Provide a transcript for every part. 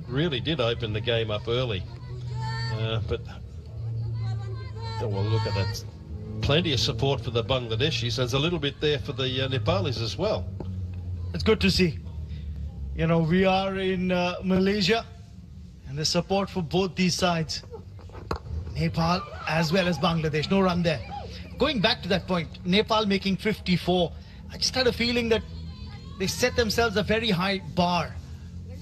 really did open the game up early. But, well, look at that. Plenty of support for the Bangladeshis. There's a little bit there for the Nepalis as well. It's good to see. You know, we are in Malaysia, and the support for both these sides, Nepal as well as Bangladesh. No run there. Going back to that point, Nepal making 54. I just had a feeling that they set themselves a very high bar.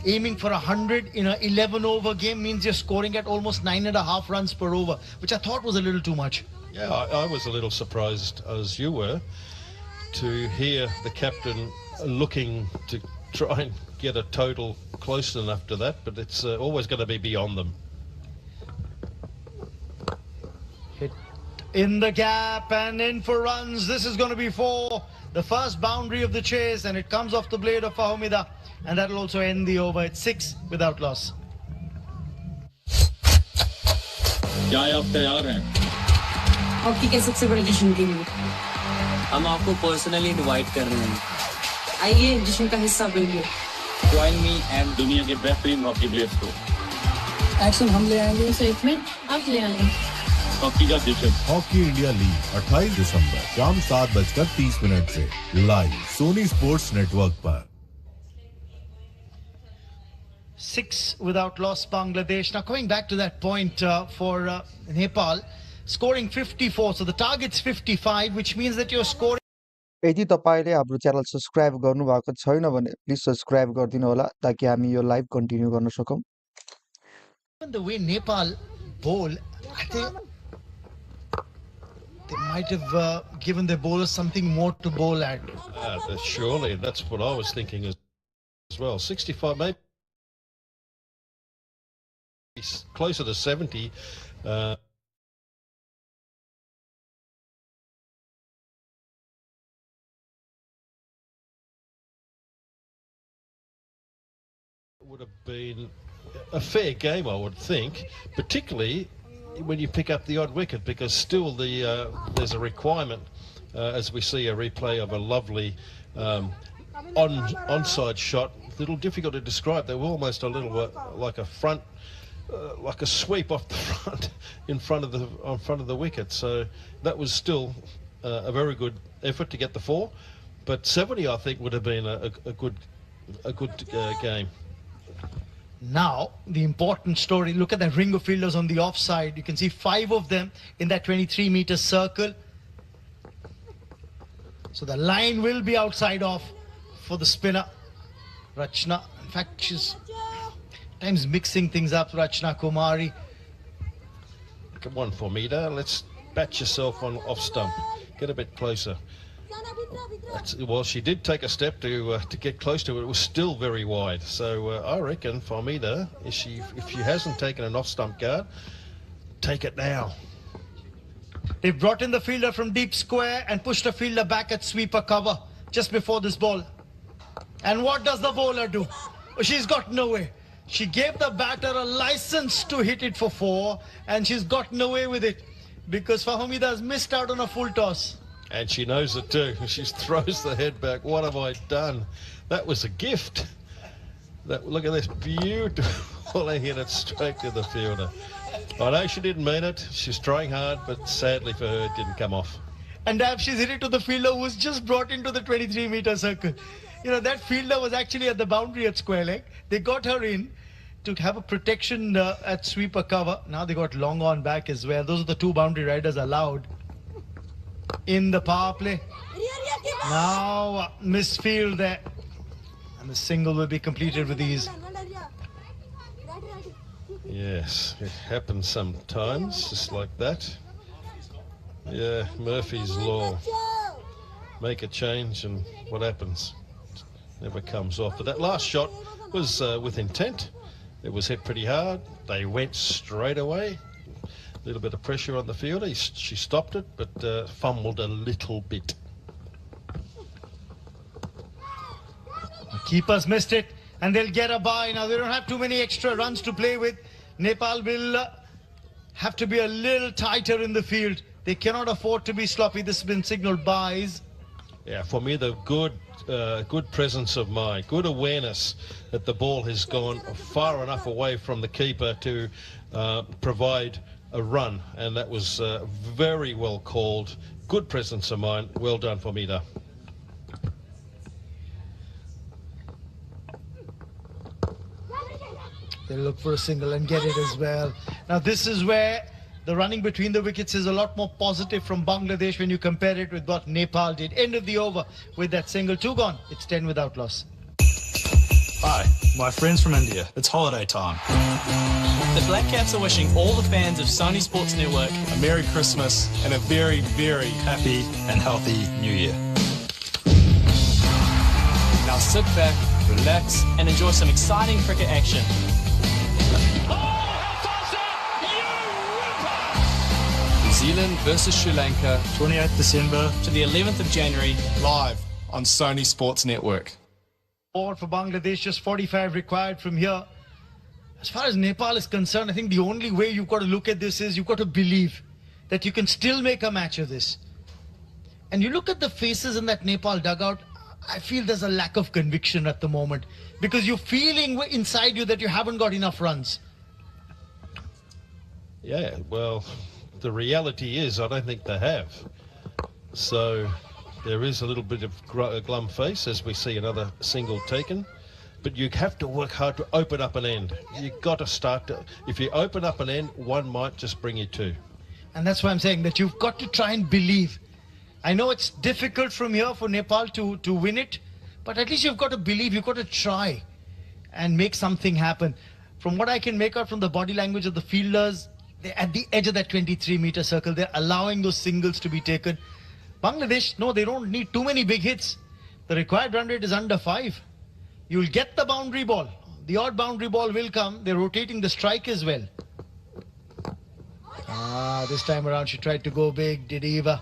Aiming for 100 in an 11-over game means you're scoring at almost 9.5 runs per over, which I thought was a little too much. Yeah, I was a little surprised, as you were, to hear the captain looking to try and get a total close enough to that, but it's always going to be beyond them. Hit in the gap and in for runs. This is going to be 4. The first boundary of the chase, and it comes off the blade of Fahumida, and that will also end the over. It's 6 without loss. क्या आप तैयार हैं? Hockey के सबसे बड़े जश्न के लिए हम आपको पर्सनली इनवाइट कर रहे हैं। आइए जश्न का हिस्सा बनिए। Join me and दुनिया के बेहतरीन हॉकी प्लेयर्स को। एक्शन हम ले आएंगे, एक्साइटमेंट आप ले आएंगे। हॉकी का जश्न। हॉकी इंडिया लीग 28 दिसंबर शाम 7:30 से लाइव सोनी स्पोर्ट्स नेटवर्क पर। 6 without loss, Bangladesh. Now going back to that point for Nepal, scoring 54. So the target's 55, which means that you're scoring. यदि तपाईले हाम्रो च्यानल सब्स्क्राइब गर्नुभएको छैन भने प्लिज सब्स्क्राइब गरिदिनु होला ताकि हामी यो लाइभ कन्टिन्यू गर्न सकौं। The way Nepal bowl, I think they might have given their bowlers something more to bowl at. Surely, that's what I was thinking as well. 65, maybe closer to 70. Would have been a fair game, I would think, particularly when you pick up the odd wicket, because still there's a requirement, as we see a replay of a lovely onside shot. A little difficult to describe. They were almost a little like a front, like a sweep off the front in front of the wicket. So that was still a very good effort to get the 4, but 70 I think would have been a good game. Now, the important story, look at that ring of fielders on the offside. You can see 5 of them in that 23-meter circle. So the line will be outside off for the spinner, Rachna. In fact, she's at times mixing things up, Rachna Kumari. Come on, Fahumida, let's bat yourself on off stump. Get a bit closer. Well, she did take a step to get close to it. It was still very wide. So I reckon Fahumida, if she hasn't taken an off-stump guard, take it now. They've brought in the fielder from deep square and pushed the fielder back at sweeper cover just before this ball. And what does the bowler do? She's gotten away. She gave the batter a license to hit it for 4, and she's gotten away with it because Fahumida has missed out on a full toss. And she knows it too. She throws the head back. What have I done? That was a gift. Look at this beautiful hit it straight to the fielder. I know she didn't mean it. She's trying hard, but sadly for her, it didn't come off. And she's hit it to the fielder who was just brought into the 23-meter circle. You know, that fielder was actually at the boundary at square leg. They got her in to have a protection at sweeper cover. Now they got long on back as well. Those are the 2 boundary riders allowed in the power play. Now misfield there, and the single will be completed with ease. Yes, it happens sometimes, just like that. Yeah, Murphy's law. Make a change and what happens? Never comes off. But that last shot was with intent. It was hit pretty hard. They went straight away. A little bit of pressure on the fielder. She stopped it, but fumbled a little bit. The keepers missed it, and they'll get a bye. Now, they don't have too many extra runs to play with. Nepal will have to be a little tighter in the field. They cannot afford to be sloppy. This has been signaled byes. Yeah, for me, the good presence of mind, good awareness that the ball has gone far enough away from the keeper to provide a run, and that was very well called. Good presence of mind. Well done for Mida. They'll look for a single and get it as well. Now this is where the running between the wickets is a lot more positive from Bangladesh when you compare it with what Nepal did. End of the over with that single. 2 gone. It's 10 without loss. Hi, my friends from India. It's holiday time. The Black Caps are wishing all the fans of Sony Sports Network A Merry Christmas and a very, very happy and healthy New Year. Now sit back, relax, and enjoy some exciting cricket action. New Zealand versus Sri Lanka, 28th December, to the 11th of January, live on Sony Sports Network. Forward for Bangladesh, just 45 required from here. As far as Nepal is concerned, I think the only way you've got to look at this is you've got to believe that you can still make a match of this. And you look at the faces in that Nepal dugout, I feel there's a lack of conviction at the moment because you're feeling inside you that you haven't got enough runs. Yeah, well, the reality is I don't think they have. So there is a little bit of a glum face as we see another single taken. But you have to work hard to open up an end. You've got to start to, if you open up an end, one might just bring you two. And that's why I'm saying that you've got to try and believe. I know it's difficult from here for Nepal to win it, but at least you've got to believe, you've got to try and make something happen. From what I can make out from the body language of the fielders, they're at the edge of that 23-meter circle. They're allowing those singles to be taken. Bangladesh, no, they don't need too many big hits. The required run rate is under 5. You'll get the boundary ball. The odd boundary ball will come. They're rotating the strike as well. This time around she tried to go big, did Eva.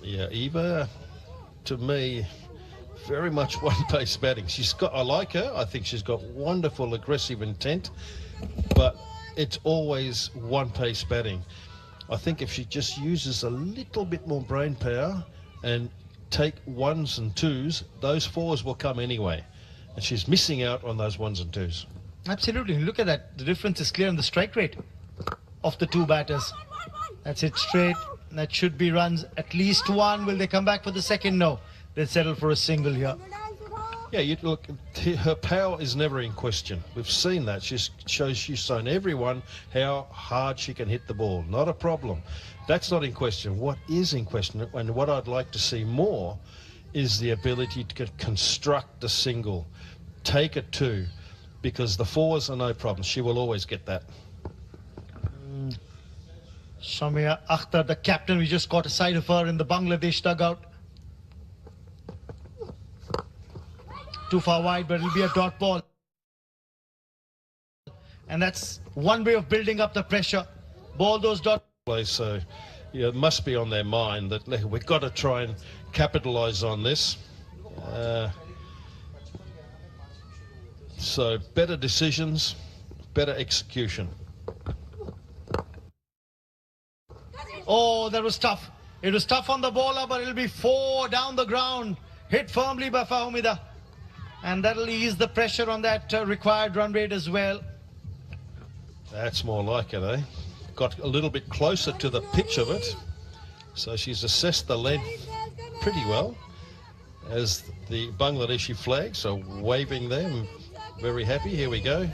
Yeah, Eva, to me, very much one-pace batting. I like her. I think she's got wonderful aggressive intent, but it's always one-pace batting. I think if she just uses a little bit more brain power and take ones and twos, those fours will come anyway. And she's missing out on those ones and twos. Absolutely. Look at that. The difference is clear in the strike rate of the two batters. That's it straight. That should be runs. At least one. Will they come back for the second? No. They'll settle for a single here. Yeah, you look, her power is never in question. We've seen that. She's shown everyone how hard she can hit the ball. Not a problem. That's not in question. What is in question, and what I'd like to see more, is the ability to construct the single, take a two, because the fours are no problem. She will always get that. Shamia Akhtar, the captain, we just caught a sight of her in the Bangladesh dugout. Too far wide, but it'll be a dot ball. And that's one way of building up the pressure. Ball those dot. So yeah, it must be on their mind that we've got to try and capitalise on this. So better decisions, better execution. Oh, that was tough. It was tough on the bowler, but it'll be 4 down the ground. Hit firmly by Fahumida. And that'll ease the pressure on that required run rate as well. That's more like it, eh? Got a little bit closer to the pitch of it. So she's assessed the length pretty well. As the Bangladeshi flags are waving there. I'm very happy. Here we go.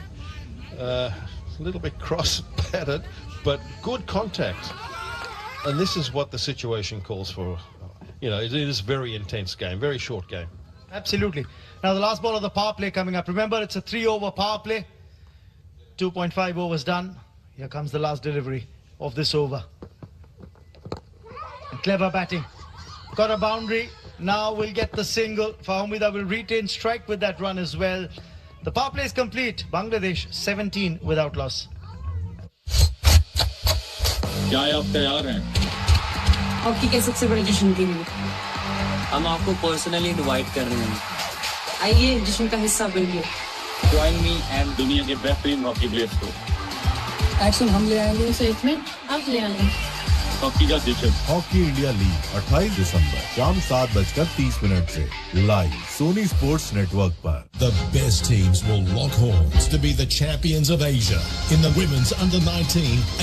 A little bit cross-batted, but good contact. And this is what the situation calls for. You know, it is a very intense game, very short game. Absolutely. Now the last ball of the power play coming up. Remember, it's a 3-over power play. 2.5 overs done. Here comes the last delivery of this over. And clever batting. Got a boundary. Now we'll get the single. Fahumida will retain strike with that run as well. The power play is complete. Bangladesh 17 without loss. क्या आप तैयार हैं? Hockey के सबसे बड़े जश्न के लिए हम आपको पर्सनली इनवाइट कर रहे हैं। आइए जश्न का हिस्सा बनिए। Join me and दुनिया के बेहतरीन हॉकी प्लेयर्स को। एक्शन हम ले आएंगे, उसे 1 मिनट आप ले आएंगे। हॉकी का जश्न। हॉकी इंडिया लीग 28 दिसंबर शाम 7:30 से लाइव सोनी स्पोर्ट्स नेटवर्क पर। The best teams will lock horns to be the champions of Asia in the Women's Under-19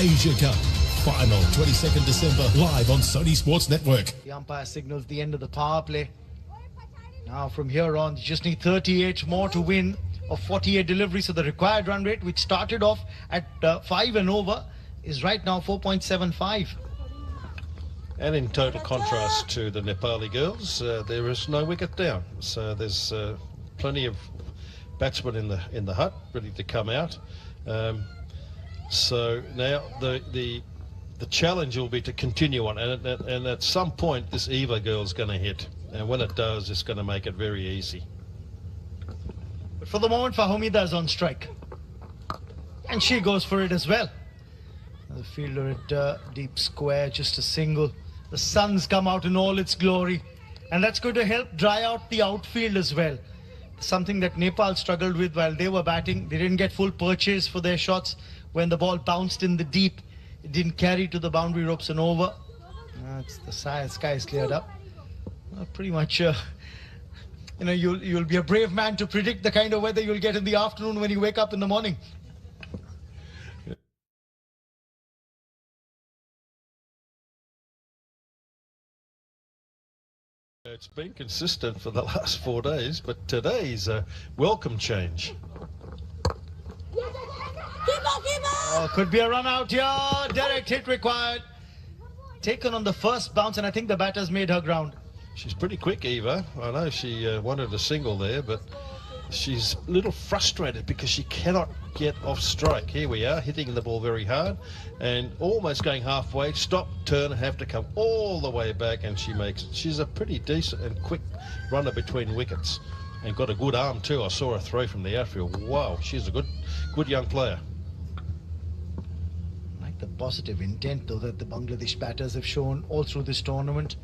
Asia Cup. Final 22nd December live on Sony Sports Network. The umpire signals the end of the power play. Now from here on, you just need 38 more to win of 48 deliveries. So the required run rate, which started off at 5 and over, is right now 4.75. And in total contrast to the Nepali girls, there is no wicket down. So there's plenty of batsmen in the hut ready to come out. So now the challenge will be to continue on, and at some point this Eva girl's going to hit, and when it does, it's going to make it very easy. But for the moment, Fahumida is on strike, and she goes for it as well. The fielder at deep square, just a single. The sun's come out in all its glory, and that's going to help dry out the outfield as well. Something that Nepal struggled with while they were batting. They didn't get full purchase for their shots when the ball bounced in the deep. It didn't carry to the boundary ropes and over. It's the sky is cleared up. Pretty much, you'll be a brave man to predict the kind of weather you'll get in the afternoon when you wake up in the morning. It's been consistent for the last 4 days, but today's a welcome change. Oh, could be a run out here. Direct hit required. Taken on the first bounce, and I think the batter's made her ground. She's pretty quick, Eva. I know she wanted a single there, but she's a little frustrated because she cannot get off strike. Here we are, hitting the ball very hard and almost going halfway. Stop, turn, have to come all the way back, and she makes it. She's a pretty decent and quick runner between wickets and got a good arm too. I saw her throw from the outfield. Wow, she's a good young player. The positive intent, though, that the Bangladesh batters have shown all through this tournament.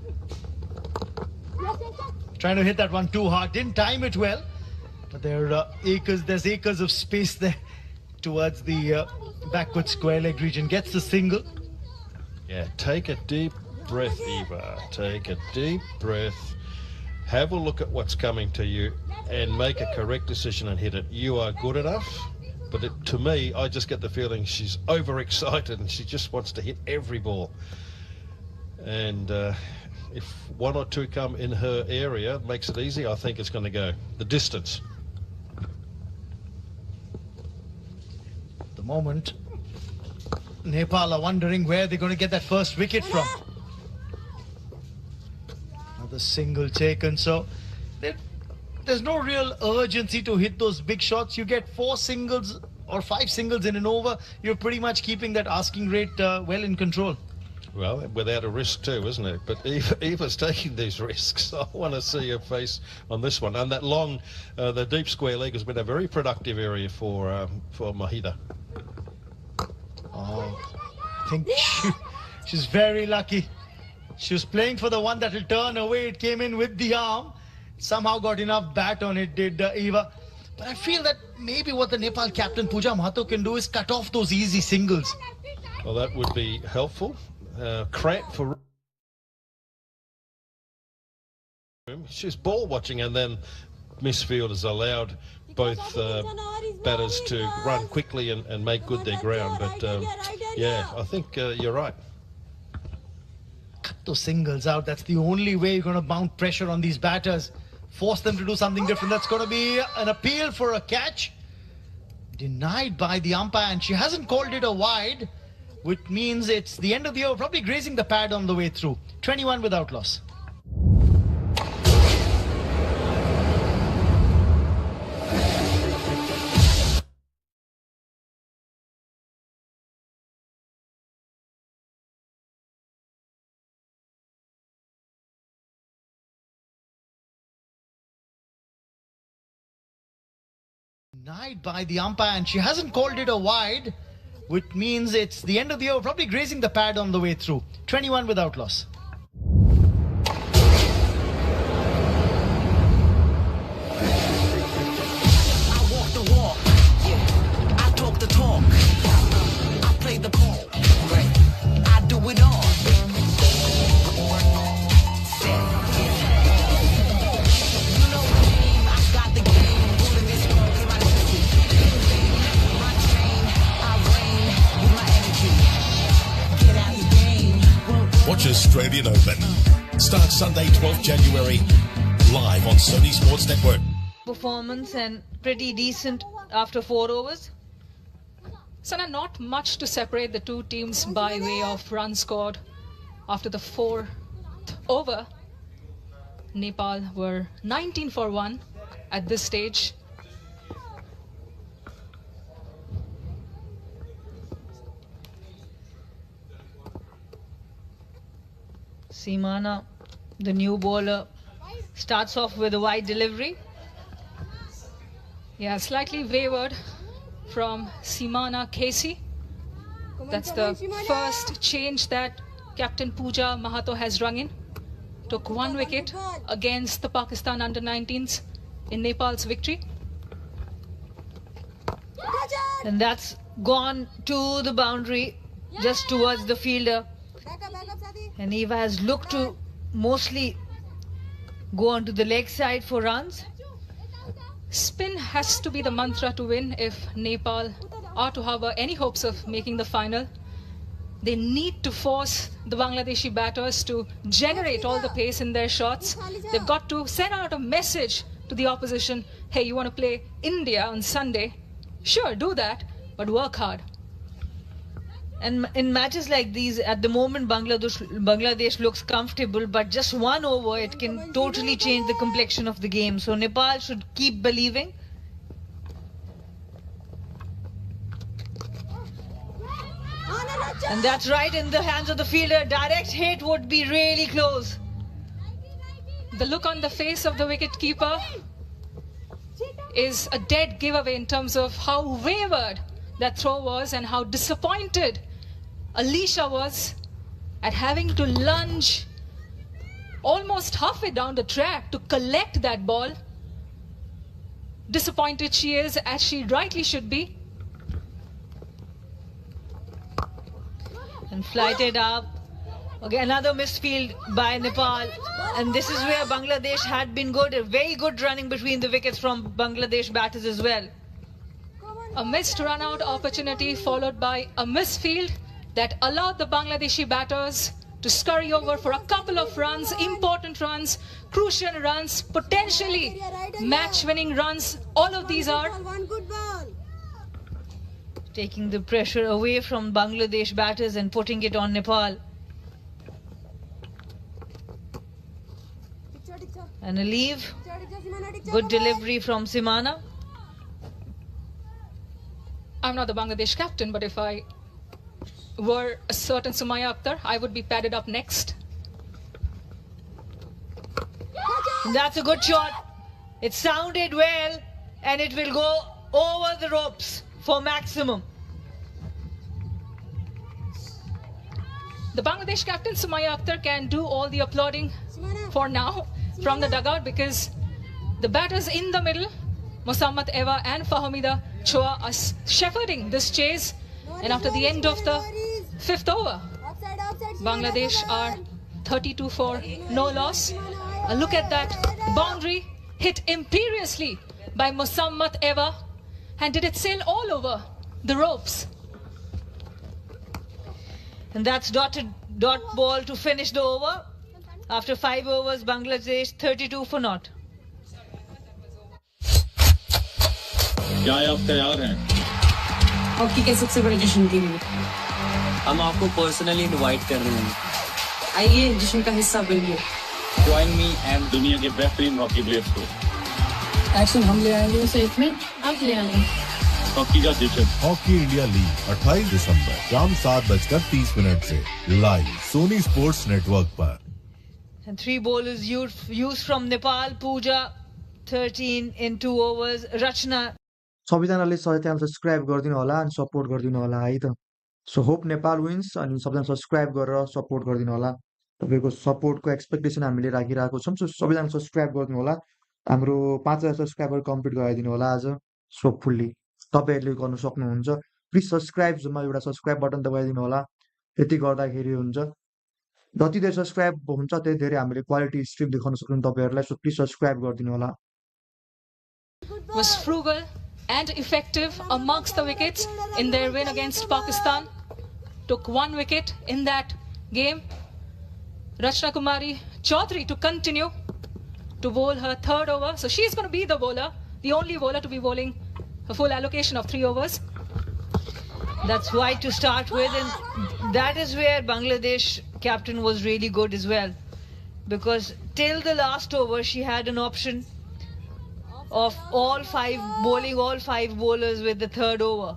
Trying to hit that one too hard, didn't time it well, but there's acres of space there towards the backward square leg region. Gets the single. Yeah, take a deep breath, Eva. Take a deep breath. Have a look at what's coming to you and make a correct decision and hit it. You are good enough. But to me, I just get the feeling she's overexcited and she just wants to hit every ball. And if one or two come in her area, it makes it easy. I think it's going to go the distance. At the moment, Nepal are wondering where they're going to get that first wicket from. Another single taken, so there's no real urgency to hit those big shots. You get 4 singles or 5 singles in an over, you're pretty much keeping that asking rate well in control. Well, without a risk too, isn't it? But Eva's taking these risks. I want to see her face on this one. And that long, the deep square leg has been a very productive area for Mahida. Oh, I think she's very lucky. She was playing for the one that will turn away. It came in with the arm. Somehow got enough bat on it, did Eva. But I feel that maybe what the Nepal captain Pooja Mahato can do is cut off those easy singles. Well, that would be helpful. Cramp for she's ball watching, and then misfielders allowed both batters to run quickly and make good their ground. But yeah, I think you're right. Cut those singles out. That's the only way you're going to mount pressure on these batters. Force them to do something different. That's going to be an appeal for a catch. Denied by the umpire, and she hasn't called it a wide, which means it's the end of the over, probably grazing the pad on the way through. 21 without loss. Denied by the umpire, and she hasn't called it a wide, which means it's the end of the over, probably grazing the pad on the way through. 21 without loss. I walk the walk, I talk the talk, I play the ball, I do it all. Australian Open. Starts Sunday 12th January, live on Sony Sports Network. Performance and pretty decent after 4 overs. Sana, not much to separate the two teams by way of runs scored. After the 4th over, Nepal were 19 for 1 at this stage. Simana, the new bowler, starts off with a wide delivery. Yeah, slightly wayward from Simana Casey. That's the first change that Captain Pooja Mahato has rung in. Took 1 wicket against the Pakistan under-19s in Nepal's victory. And that's gone to the boundary, just towards the fielder. And Eva has looked to mostly go onto the leg side for runs. Spin has to be the mantra to win if Nepal are to have any hopes of making the final. They need to force the Bangladeshi batters to generate all the pace in their shots. They've got to send out a message to the opposition. Hey, you want to play India on Sunday? Sure, do that, but work hard. And in matches like these, at the moment, Bangladesh looks comfortable, but just 1 over, it can totally change the complexion of the game. So Nepal should keep believing. And that's right in the hands of the fielder. Direct hit would be really close. The look on the face of the wicketkeeper is a dead giveaway in terms of how wayward that throw was and how disappointed Alisha was at having to lunge almost halfway down the track to collect that ball. Disappointed she is, as she rightly should be. And flighted up. Okay, another misfield by Nepal. And this is where Bangladesh had been good. A very good running between the wickets from Bangladesh batters as well. A missed run-out opportunity followed by a misfield that allowed the Bangladeshi batters to scurry over for a couple of runs, important runs, crucial runs, potentially match-winning runs. All of these are. Taking the pressure away from Bangladesh batters and putting it on Nepal. And a leave. Good delivery from Simana. I'm not the Bangladesh captain, but if I were a certain Sumaya Akhtar, I would be padded up next. And that's a good shot. It sounded well, and it will go over the ropes for maximum. The Bangladesh captain Sumaya Akhtar can do all the applauding for now from the dugout, because the batters in the middle, Mosammat Eva and Fahmida Choa, are shepherding this chase. And after the end of the 5th over, Bangladesh are 32 for no loss. A look at that boundary hit imperiously by Mosammat Eva, and did it sail all over the ropes. And that's dot ball to finish the over. After 5 overs, Bangladesh 32 for naught. क्या आप तैयार हैं? Hockey के सबसे बड़े जश्न के लिए हम आपको पर्सनली इनवाइट कर रहे हैं. आइए जश्न का हिस्सा बनिए. Join me and दुनिया के बेहतरीन हॉकी प्लेयर्स को. एक्शन हम ले आएंगे उसे 1 मिनट आप ले आएंगे. हॉकी का जश्न. हॉकी इंडिया लीग 28 दिसंबर शाम 7:30 से लाइव सोनी स्पोर्ट्स नेटवर्क पर. And 3 bowlers used from Nepal. Pooja 13 in 2 overs. Rachna. सबैजनाले च्यानल सब्सक्राइब गरिदिनु होला अनि सपोर्ट गरिदिनु होला है त. सो होप नेपाल विन्स अनि सबैजना सब्सक्राइब गरेर सपोर्ट गरिदिनु होला. तपाईँको सपोर्टको एक्सपेक्टेसन हामीले राखिरहेको छौँ. सो सबैजना सब्सक्राइब गरिदिनु होला. हाम्रो 5000 सब्सक्राइबर कम्प्लिट गराइदिनु होला आज. सो फुल्ली तपाईँहरूले गर्नु सक्नुहुन्छ. प्लिज सब्सक्राइब जुमा एउटा सब्सक्राइब बटन दबाइदिनु होला. यति गर्दाखेरि हुन्छ. जति धेरै सब्सक्राइब हुन्छ त्यति धेरै हामीले क्वालिटी स्ट्रिम देखाउन सक्छौँ तपाईँहरूलाई. सो प्लिज सब्सक्राइब गरिदिनु होला. Was frugal and effective amongst the wickets in their win against Pakistan. Took 1 wicket in that game. Rachna Kumari Chaudhary to continue to bowl her third over. So she's going to be the bowler, the only bowler to be bowling a full allocation of 3 overs. That's wide to start with, and that is where Bangladesh captain was really good as well, because till the last over she had an option of bowling all 5 bowlers with the third over.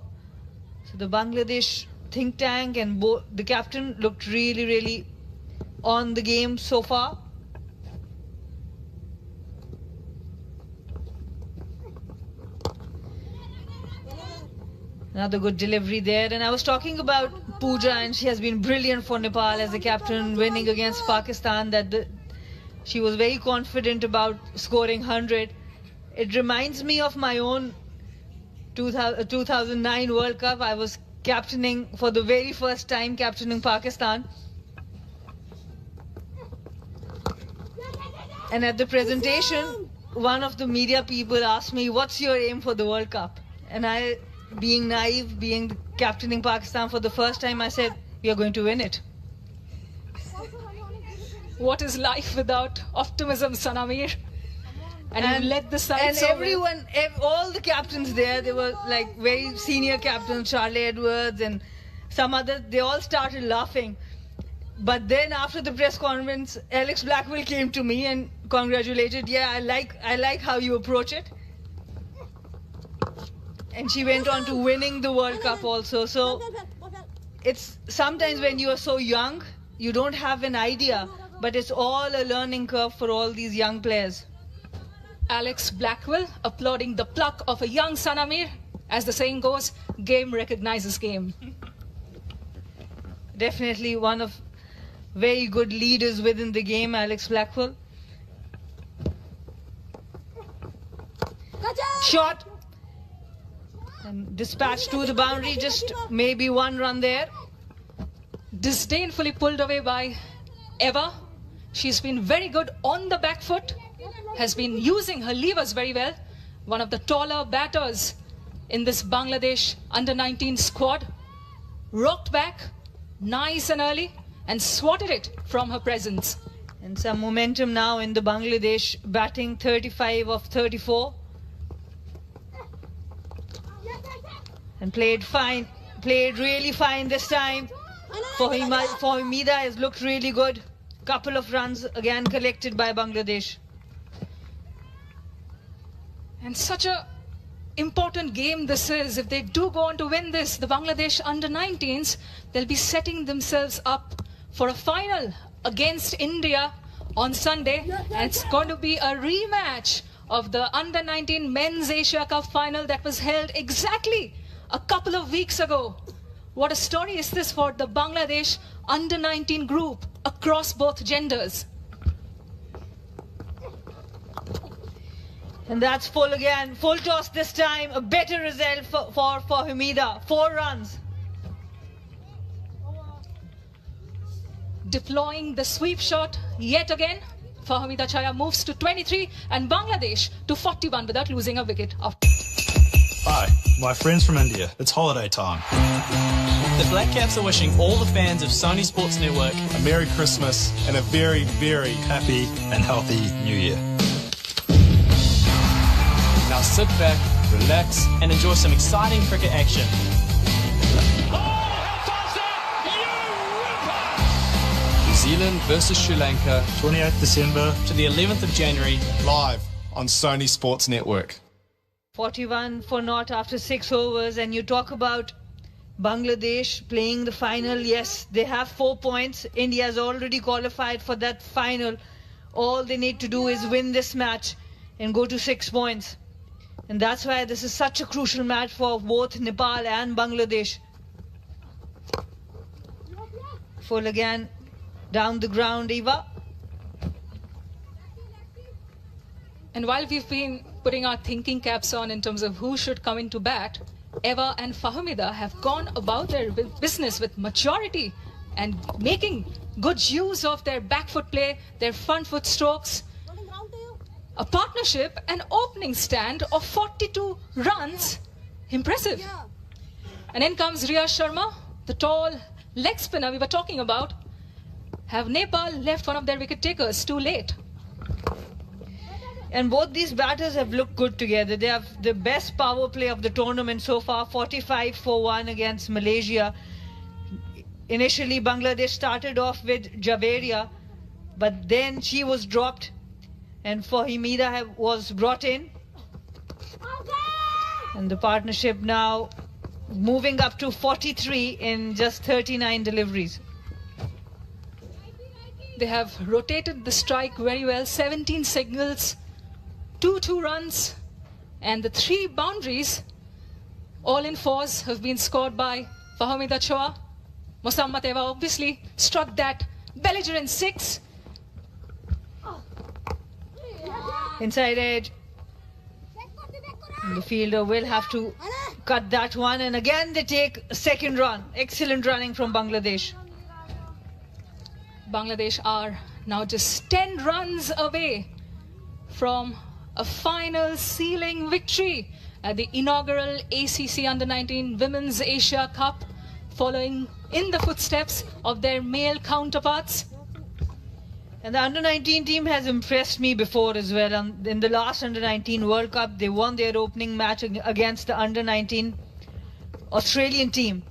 So the Bangladesh think tank and the captain looked really on the game so far. Another good delivery there. And I was talking about Pooja, and she has been brilliant for Nepal as a captain, winning against Pakistan. She was very confident about scoring 100. It reminds me of my own 2009 World Cup. I was captaining for the very first time, captaining Pakistan. And at the presentation, one of the media people asked me, "What's your aim for the World Cup?" And I, being naive, captaining Pakistan for the first time, I said, "We are going to win it." What is life without optimism, Sanamir? And you led the side and so everyone, all the captains there, they were like very senior captains, Charlie Edwards and some others, they all started laughing. But then after the press conference, Alex Blackwell came to me and congratulated. "Yeah, I like how you approach it." And she went on to winning the World Cup also. So it's sometimes when you are so young, you don't have an idea, but it's all a learning curve for all these young players. Alex Blackwell applauding the pluck of a young Sanamir. As the saying goes, game recognizes game. Definitely one of very good leaders within the game, Alex Blackwell. Shot. And dispatched to the boundary, just maybe 1 run there. Disdainfully pulled away by Eva. She's been very good on the back foot, has been using her levers very well. One of the taller batters in this Bangladesh under-19 squad. Rocked back, nice and early, and swatted it from her presence. And some momentum now in the Bangladesh batting, 35 of 34. And played fine, played really fine this time. Fahmida has looked really good. Couple of runs again collected by Bangladesh. And such a important game this is. If they do go on to win this, the Bangladesh under-19s, they'll be setting themselves up for a final against India on Sunday. And it's going to be a rematch of the under-19 Men's Asia Cup final that was held exactly a couple of weeks ago. What a story is this for the Bangladesh under-19 group across both genders. And that's full again, full toss this time, a better result for Fahmida, 4 runs. Deploying the sweep shot yet again. Fahmida Chaya moves to 23 and Bangladesh to 41 without losing a wicket. Hi, my friends from India. It's holiday time. The Black Caps are wishing all the fans of Sony Sports Network A Merry Christmas and a very, very happy and healthy New Year. Now sit back, relax, and enjoy some exciting cricket action. New Zealand versus Sri Lanka, 28th December to the 11th of January, live on Sony Sports Network. 41 for naught after 6 overs, and you talk about Bangladesh playing the final. Yes, they have 4 points. India has already qualified for that final. All they need to do is win this match and go to 6 points. And that's why this is such a crucial match for both Nepal and Bangladesh. Full again, down the ground, Eva. And while we've been putting our thinking caps on in terms of who should come into bat, Eva and Fahmida have gone about their business with maturity and making good use of their back foot play, their front foot strokes. A partnership, an opening stand of 42 runs. Impressive. And in comes Riya Sharma, the tall leg spinner we were talking about. have Nepal left one of their wicket takers too late. And both these batters have looked good together. They have the best power play of the tournament so far, 45 for 1 against Malaysia. Initially, Bangladesh started off with Javeria, but then she was dropped and Fahimida was brought in. And the partnership now moving up to 43 in just 39 deliveries. They have rotated the strike very well. 17 singles, 2 runs, and the 3 boundaries, all in fours, have been scored by Fahimida Chua. Mosammat Eva obviously struck that belligerent 6. Inside edge. And the fielder will have to cut that one. And again they take a second run. Excellent running from Bangladesh. Bangladesh are now just 10 runs away from a final sealing victory at the inaugural ACC Under-19 Women's Asia Cup, following in the footsteps of their male counterparts. And the Under-19 team has impressed me before as well. In the last Under-19 World Cup, they won their opening match against the Under-19 Australian team.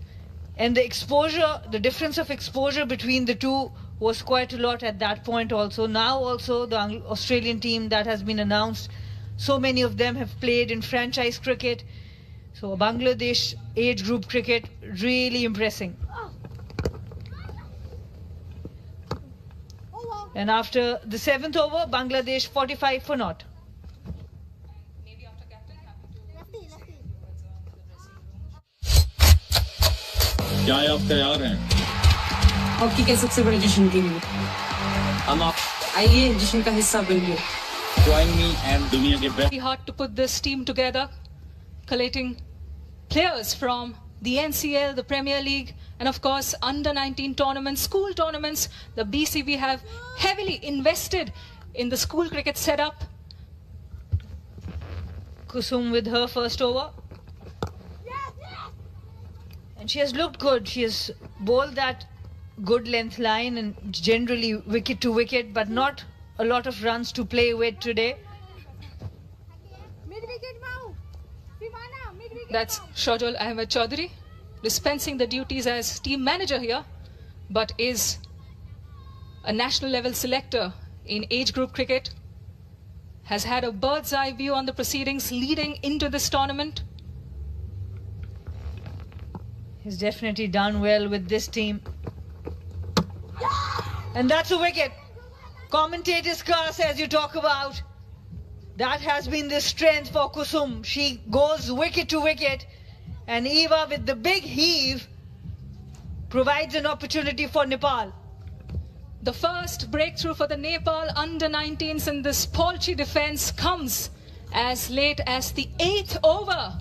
And the exposure, the difference of exposure between the two was quite a lot at that point also. Now also the Australian team that has been announced, so many of them have played in franchise cricket. So Bangladesh age group cricket, really impressing. And after the 7th over, Bangladesh 45 for naught. क्या आप तैयार हैं? Hockey के सबसे बड़े जश्न के लिए आइए जश्न का हिस्सा बनिए. Join me and दुनिया के best. Very hard to put this team together, collating players from the NCL, the Premier League, and of course under-19 tournaments, school tournaments. The BCB have heavily invested in the school cricket setup. Kusum with her first over. And she has looked good. She has bowled that good length line and generally wicket to wicket, but not a lot of runs to play with today. That's Shajol Ahmed Chaudhary, dispensing the duties as team manager here, but is a national level selector in age group cricket, has had a bird's eye view on the proceedings leading into this tournament. He's definitely done well with this team. And that's a wicket. Commentators class, as you talk about, that has been the strength for Kusum. She goes wicket to wicket, and Eva with the big heave provides an opportunity for Nepal. The first breakthrough for the Nepal under-19s in this paltry defense comes as late as the 8th over,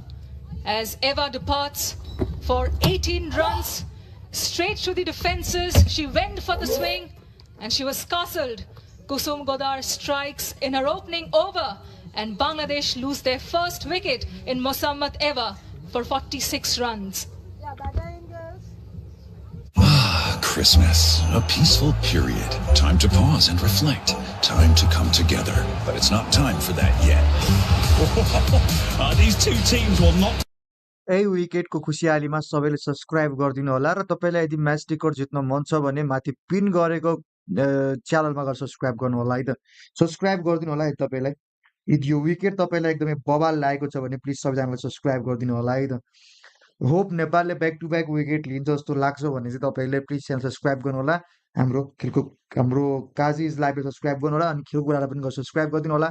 as Eva departs for 18 runs straight to the defences. She went for the swing and she was castled. Kusum Godar strikes in her opening over, and Bangladesh lose their first wicket in Mosammat Eva for 46 runs. Christmas, a peaceful period. Time to pause and reflect. Time to come together. But it's not time for that yet. These two teams will not. यही विकेटको खुसियालीमा सबैले subscribe गरिदिनु होला र तपाईलाई यदि match ticket जित्न मन छ भने माथि पिन गरेको च्यानलमा गएर सब्स्क्राइब गर्नु होला है त. सब्स्क्राइब गरिदिनु होला है तपाईलाई. यदि यो विकेट तपाईलाई एकदमै बवाल लागेको छ भने प्लिज सबैजनाले सब्स्क्राइब गरिदिनु होला है त. होप नेपालले ब्याक टु ब्याक विकेट लिन्छ जस्तो लाग्छ भने चाहिँ तपाईले प्लिज च्यानल सब्स्क्राइब गर्नु होला. हाम्रो काजीज लाइभले सब्स्क्राइब गर्नु होला अनि खेलको कुरालाई पनि गएर सब्स्क्राइब गरिदिनु होला.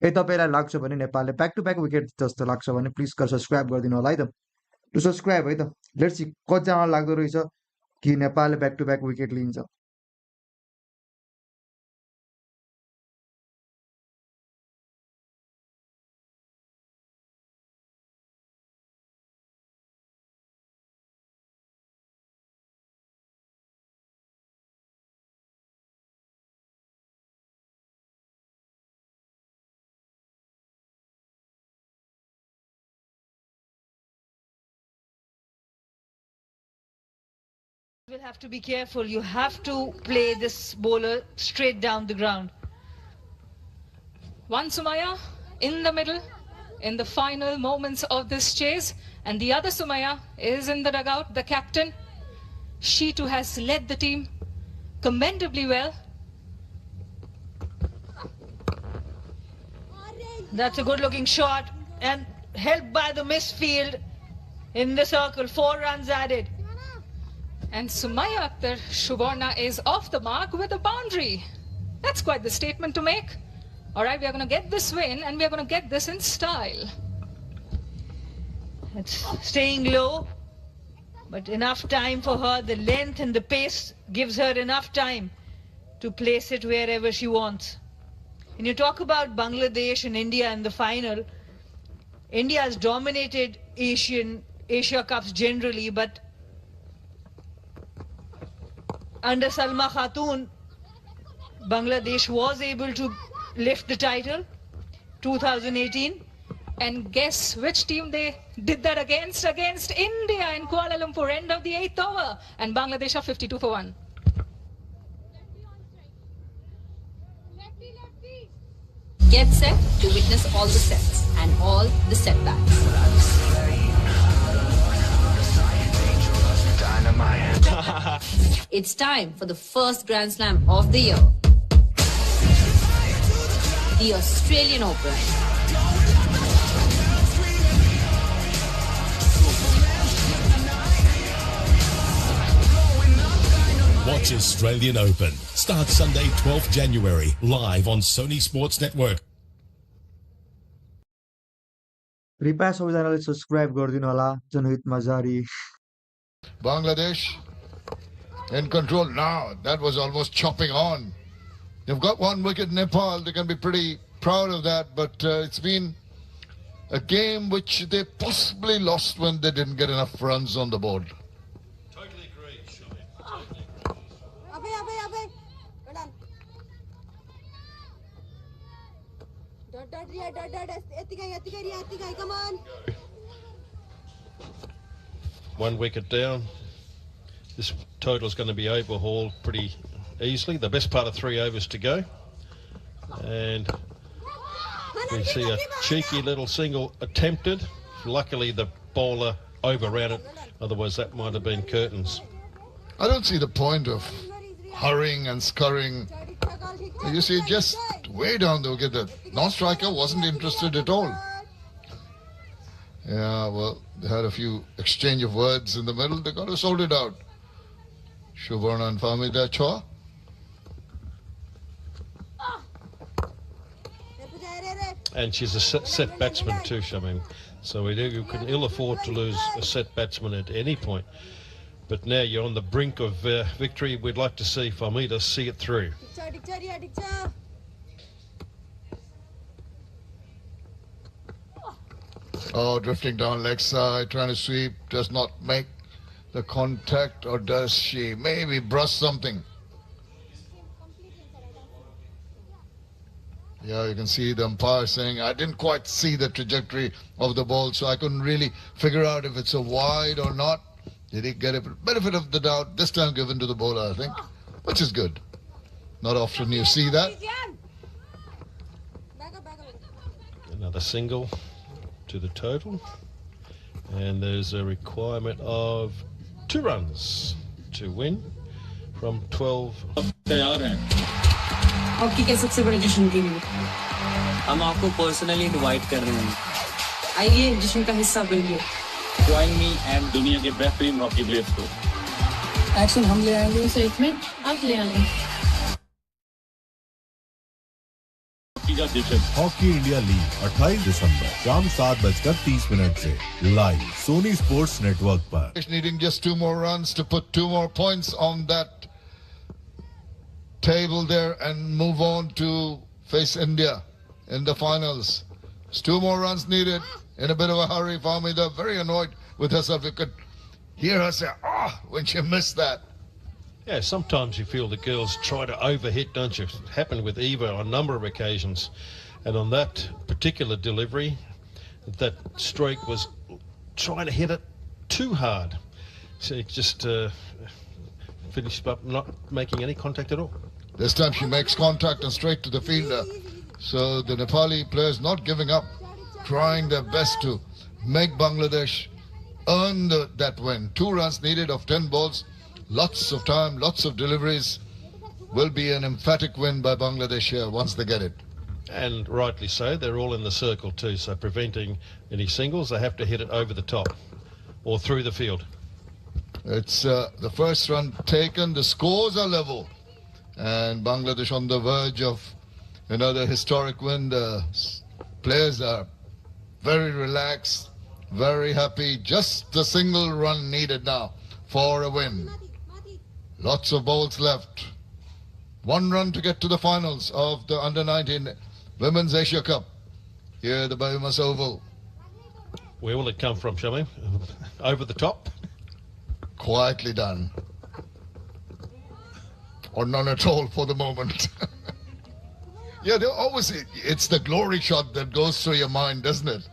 यदि तपाईलाई लाग्छ भने नेपालले ब्याक टु ब्याक विकेट जस्तो लाग्छ भने प्लिज गएर सब्स्क्राइब गरिदिनु होला है त. टु सब्स्क्राइब है त. लेट्स सी कतिजना लाग्दो रहेछ कि नेपालले ब्याक टु ब्याक विकेट लिन्छ. You will have to be careful. You have to play this bowler straight down the ground. One Sumaya in the middle in the final moments of this chase, and the other Sumaya is in the dugout, the captain. She too has led the team commendably well. That's a good looking shot, and helped by the misfield in the circle. 4 runs added. And Sumaya Akhtar Shubarna is off the mark with a boundary. That's quite the statement to make. All right, we are going to get this win, and we are going to get this in style. It's staying low, but enough time for her. The length and the pace gives her enough time to place it wherever she wants. When you talk about Bangladesh and India in the final, India has dominated Asia Cups generally, but under Salma Khatun, Bangladesh was able to lift the title, 2018. And guess which team they did that against? Against India in Kuala Lumpur, end of the 8th over. And Bangladesh are 52 for 1. Get set to witness all the sets and all the setbacks. It's time for the first Grand Slam of the year. The Australian Open. Watch Australian Open. Start Sunday, 12th January, live on Sony Sports Network. कृपया सबैजनाले subscribe गरिदिनु होला जनहितमा जारी Bangladesh in control now. That was almost chopping on. They've got 1 wicket. Nepal, they can be pretty proud of that, but it's been a game which they possibly lost when they didn't get enough runs on the board. Totally agree, Shami. Come on. 1 wicket down. This total is going to be overhauled pretty easily. The best part of 3 overs to go. And we see a cheeky little single attempted. Luckily, the bowler overran it. Otherwise, that might have been curtains. I don't see the point of hurrying and scurrying. You see, just way down the wicket. The non-striker wasn't interested at all. Yeah, well, they had a few exchange of words in the middle. They got to sort it out. Shubarna and Fahmida Chua. And she's a set batsman too, Shamin. So you can ill afford to lose a set batsman at any point. But now you're on the brink of victory. We'd like to see Fahmida see it through. Oh, drifting down leg side, trying to sweep, does not make the contact, or does she? Maybe brush something. Yeah, you can see the umpire saying, I didn't quite see the trajectory of the ball, so I couldn't really figure out if it's a wide or not. Did he get a benefit of the doubt this time given to the bowler, I think, which is good. Not often you see that. Another single to the total. And there's a requirement of 2 runs to win from 12. Hockey के सबसे बड़े जश्न के लिए हम आपको personally invite कर रहे हैं आइए जश्न का हिस्सा बनिए Join me and दुनिया के बेहतरीन हॉकी प्लेयर्स को एक्शन हम ले आएंगे उसे 1 मिनट आप ले आएंगे हॉकी इंडिया लीग 28 दिसंबर शाम 7:30 से लाइव सोनी स्पोर्ट्स नेटवर्क पर. Needing just 2 more runs to put 2 more points on that table there and move on to face India in the finals. There's 2 more runs needed. In a bit of a hurry, Fahmida very annoyed with herself. You could hear her say, when she missed that. Yeah, sometimes you feel the girls try to overhit, don't you? It happened with Eva on a number of occasions. And on that particular delivery, that stroke was trying to hit it too hard. So it just finished up not making any contact at all. This time she makes contact and straight to the fielder. So the Nepali players not giving up, trying their best to make Bangladesh earn that win. 2 runs needed of 10 balls. Lots of time, lots of deliveries. Will be an emphatic win by Bangladesh here once they get it. And rightly so, they're all in the circle too, so preventing any singles, they have to hit it over the top or through the field. It's the first run taken, the scores are level. And Bangladesh on the verge of another historic win. The players are very relaxed, very happy. Just the single run needed now for a win. Lots of balls left. 1 run to get to the finals of the Under-19 Women's Asia Cup. Here the Bahamas Oval. Where will it come from, Shami? Over the top? Quietly done. Or none at all for the moment. Yeah, it's the glory shot that goes through your mind, doesn't it?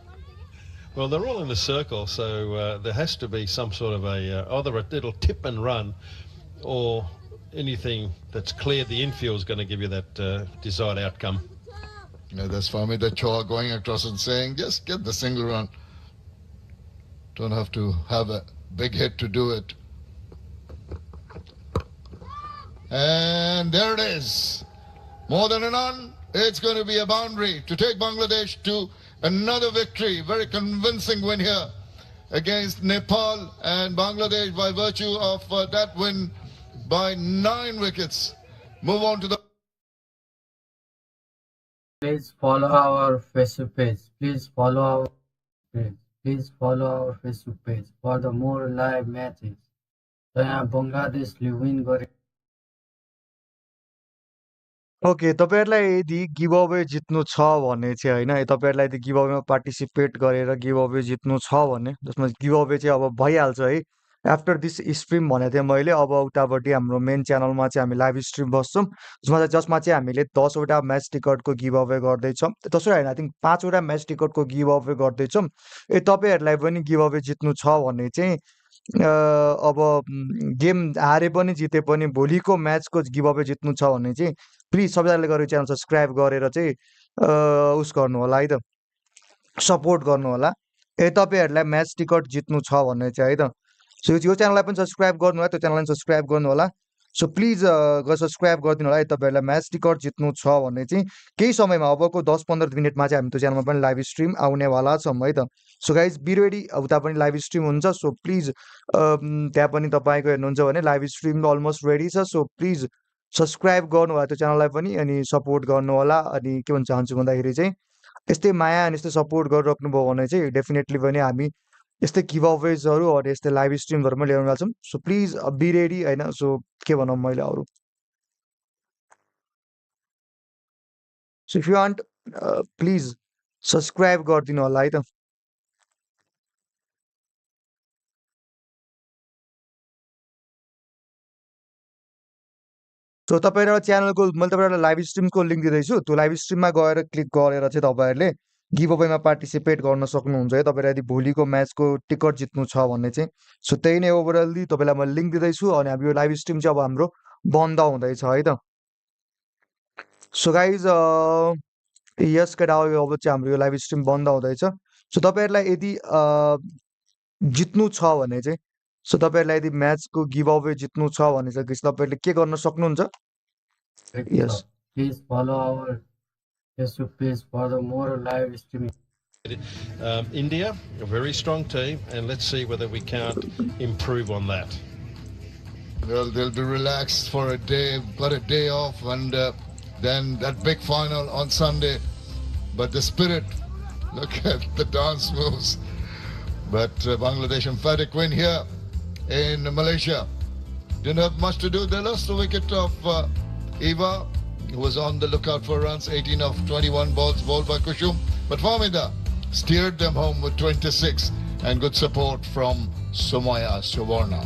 Well, they're all in the circle, so there has to be some sort of either a little tip and run or anything that's cleared the infield is going to give you that desired outcome. Yeah, that's Fahmida Chua going across and saying, just get the single run. Don't have to have a big hit to do it. And there it is. More than a run. It's going to be a boundary to take Bangladesh to another victory. Very convincing win here against Nepal, and Bangladesh, by virtue of that win by 9 wickets, move on to the... Please follow our Facebook page. Please follow our page. Please follow our Facebook page for the more live matches. So यहाँ बङ्गलादेशले win गरे. Okay, तपाईहरुलाई यदि give away जित्नु छ भने चाहिँ हैन, तपाईहरुलाई यदि गिभ अवेमा पार्टिसिपेट गरेर गिभ अवे जित्नु छ भने जसमा गिभ अवे चाहिँ अब भइहाल्छ है। आफ्टर दिस स्ट्रिम भनेको थिएँ मैले, अब उतापट्टि हाम्रो मेन च्यानलमा चाहिँ हामी लाइभ स्ट्रिम बस्छौँ जसमा चाहिँ हामीले 10 वटा म्याच टिकटको गिभ अवे गर्दैछौँ। 10 वटा हैन, आई थिंक 5 वटा म्याच टिकटको गिभ अवे गर्दैछौँ। तपाईहरुलाई पनि गिभ अवे जित्नु छ भने चाहिँ अब गेम हारे पनि जिते पनि भोलिको म्याचको गिभ अवे जित्नु छ भने चाहिँ प्लिज सबैजनाले गएर च्यानल सब्स्क्राइब गरेर चाहिँ उस गर्नु होला है त, सपोर्ट गर्नु होला। तपाईहरुलाई म्याच टिकट जित्नु छ भने चाहिँ है त, सो यो च्यानललाई पनि सब्स्क्राइब गर्नु होला, त्यो च्यानललाई पनि सब्स्क्राइब गर्नु होला। सो प्लिज सब्स्क्राइब गरिदिनु होला। तपाईहरुलाई म्याच टिकट जित्नु छ भने चाहिँ केही समयमा अबको 10-15 मिनेटमा चाहिँ हामी त्यो च्यानलमा पनि लाइभ स्ट्रिम आउनेवाला छौँ है त। सो गाइज बी रेडी, उता पनि लाइभ स्ट्रिम हुन्छ। सो प्लिज त्यहाँ पनि तपाईको हेर्नुहुन्छ भने लाइभ स्ट्रिम अलमोस्ट रेडी छ। सो प्लिज सब्स्क्राइब गर्नु होला त्यो च्यानललाई पनि, अनि सपोर्ट गर्नु होला। अनि के भन्न चाहन्छु भन्दाखेरि चाहिँ यस्तै माया अनि यस्तै सपोर्ट गरिराख्नु भयो भने चाहिँ डेफिनेटली पनि हामी यस्तै गिभ अवेजहरु अनि यस्तै लाइभ स्ट्रिमहरुमा ल्याउन जान्छौँ। सो प्लिज बी रेडी हैन। सो के भनौँ मैले अरु, so if you want please subscribe गरिदिनु होला है त। सो तपाईहरुको च्यानलको मैले तपाईहरुलाई लाइभ स्ट्रिमको लिंक दिँदैछु, त्यो लाइभ स्ट्रिममा गएर क्लिक गरेर चाहिँ तपाईहरुले गिभ अवेमा पार्टिसिपेट गर्न सक्नुहुन्छ है। तपाईहरु यदि भोलिको म्याचको टिकट जित्नु छ भने चाहिँ। सो त्यही नै ओभरअली तपाईलाई म लिंक दिँदैछु, अनि अब यो लाइभ स्ट्रिम चाहिँ अब हाम्रो बन्द हुँदैछ है त। सो गाइज यस केटा, अब चाहिँ हाम्रो यो लाइभ स्ट्रिम बन्द हुँदैछ। सो तपाईहरुलाई यदि जित्नु छ भने चाहिँ, सो तपाईहरुलाई यदि म्याचको गिभ अवे जित्नु छ भने चाहिँ तपाईहरुले के गर्न सक्नुहुन्छ? Yes, Please follow our Facebook page for the more live streaming. India, a very strong team, and let's see whether we can't improve on that. Well, they'll be relaxed for a day, got a day off, and then that big final on Sunday. But the spirit, look at the dance moves. But Bangladesh emphatic win here in Malaysia. Didn't have much to do. They lost the wicket of Eva, who was on the lookout for runs, 18 of 21 balls bowled by Kushum. But Fahmida steered them home with 26, and good support from Sumaya Suvarna.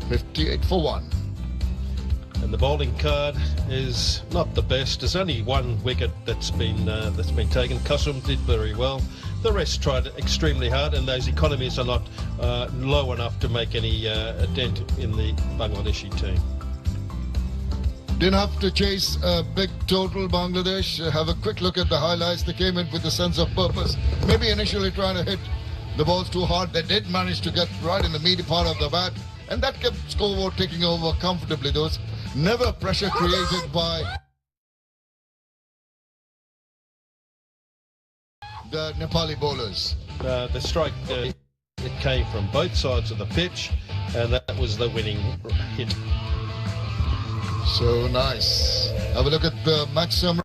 58 for 1. And the bowling card is not the best. There's only one wicket that's been taken. Kusum did very well. The rest tried extremely hard, and those economies are not low enough to make any dent in the Bangladeshi team. Didn't have to chase a big total, Bangladesh. Have a quick look at the highlights. They came in with a sense of purpose. Maybe initially trying to hit the balls too hard. They did manage to get right in the meaty part of the bat, and that kept scoreboard taking over comfortably. Those never pressure created by the Nepali bowlers. The strike, it came from both sides of the pitch, and that was the winning hit. So nice. Have a look at the maximum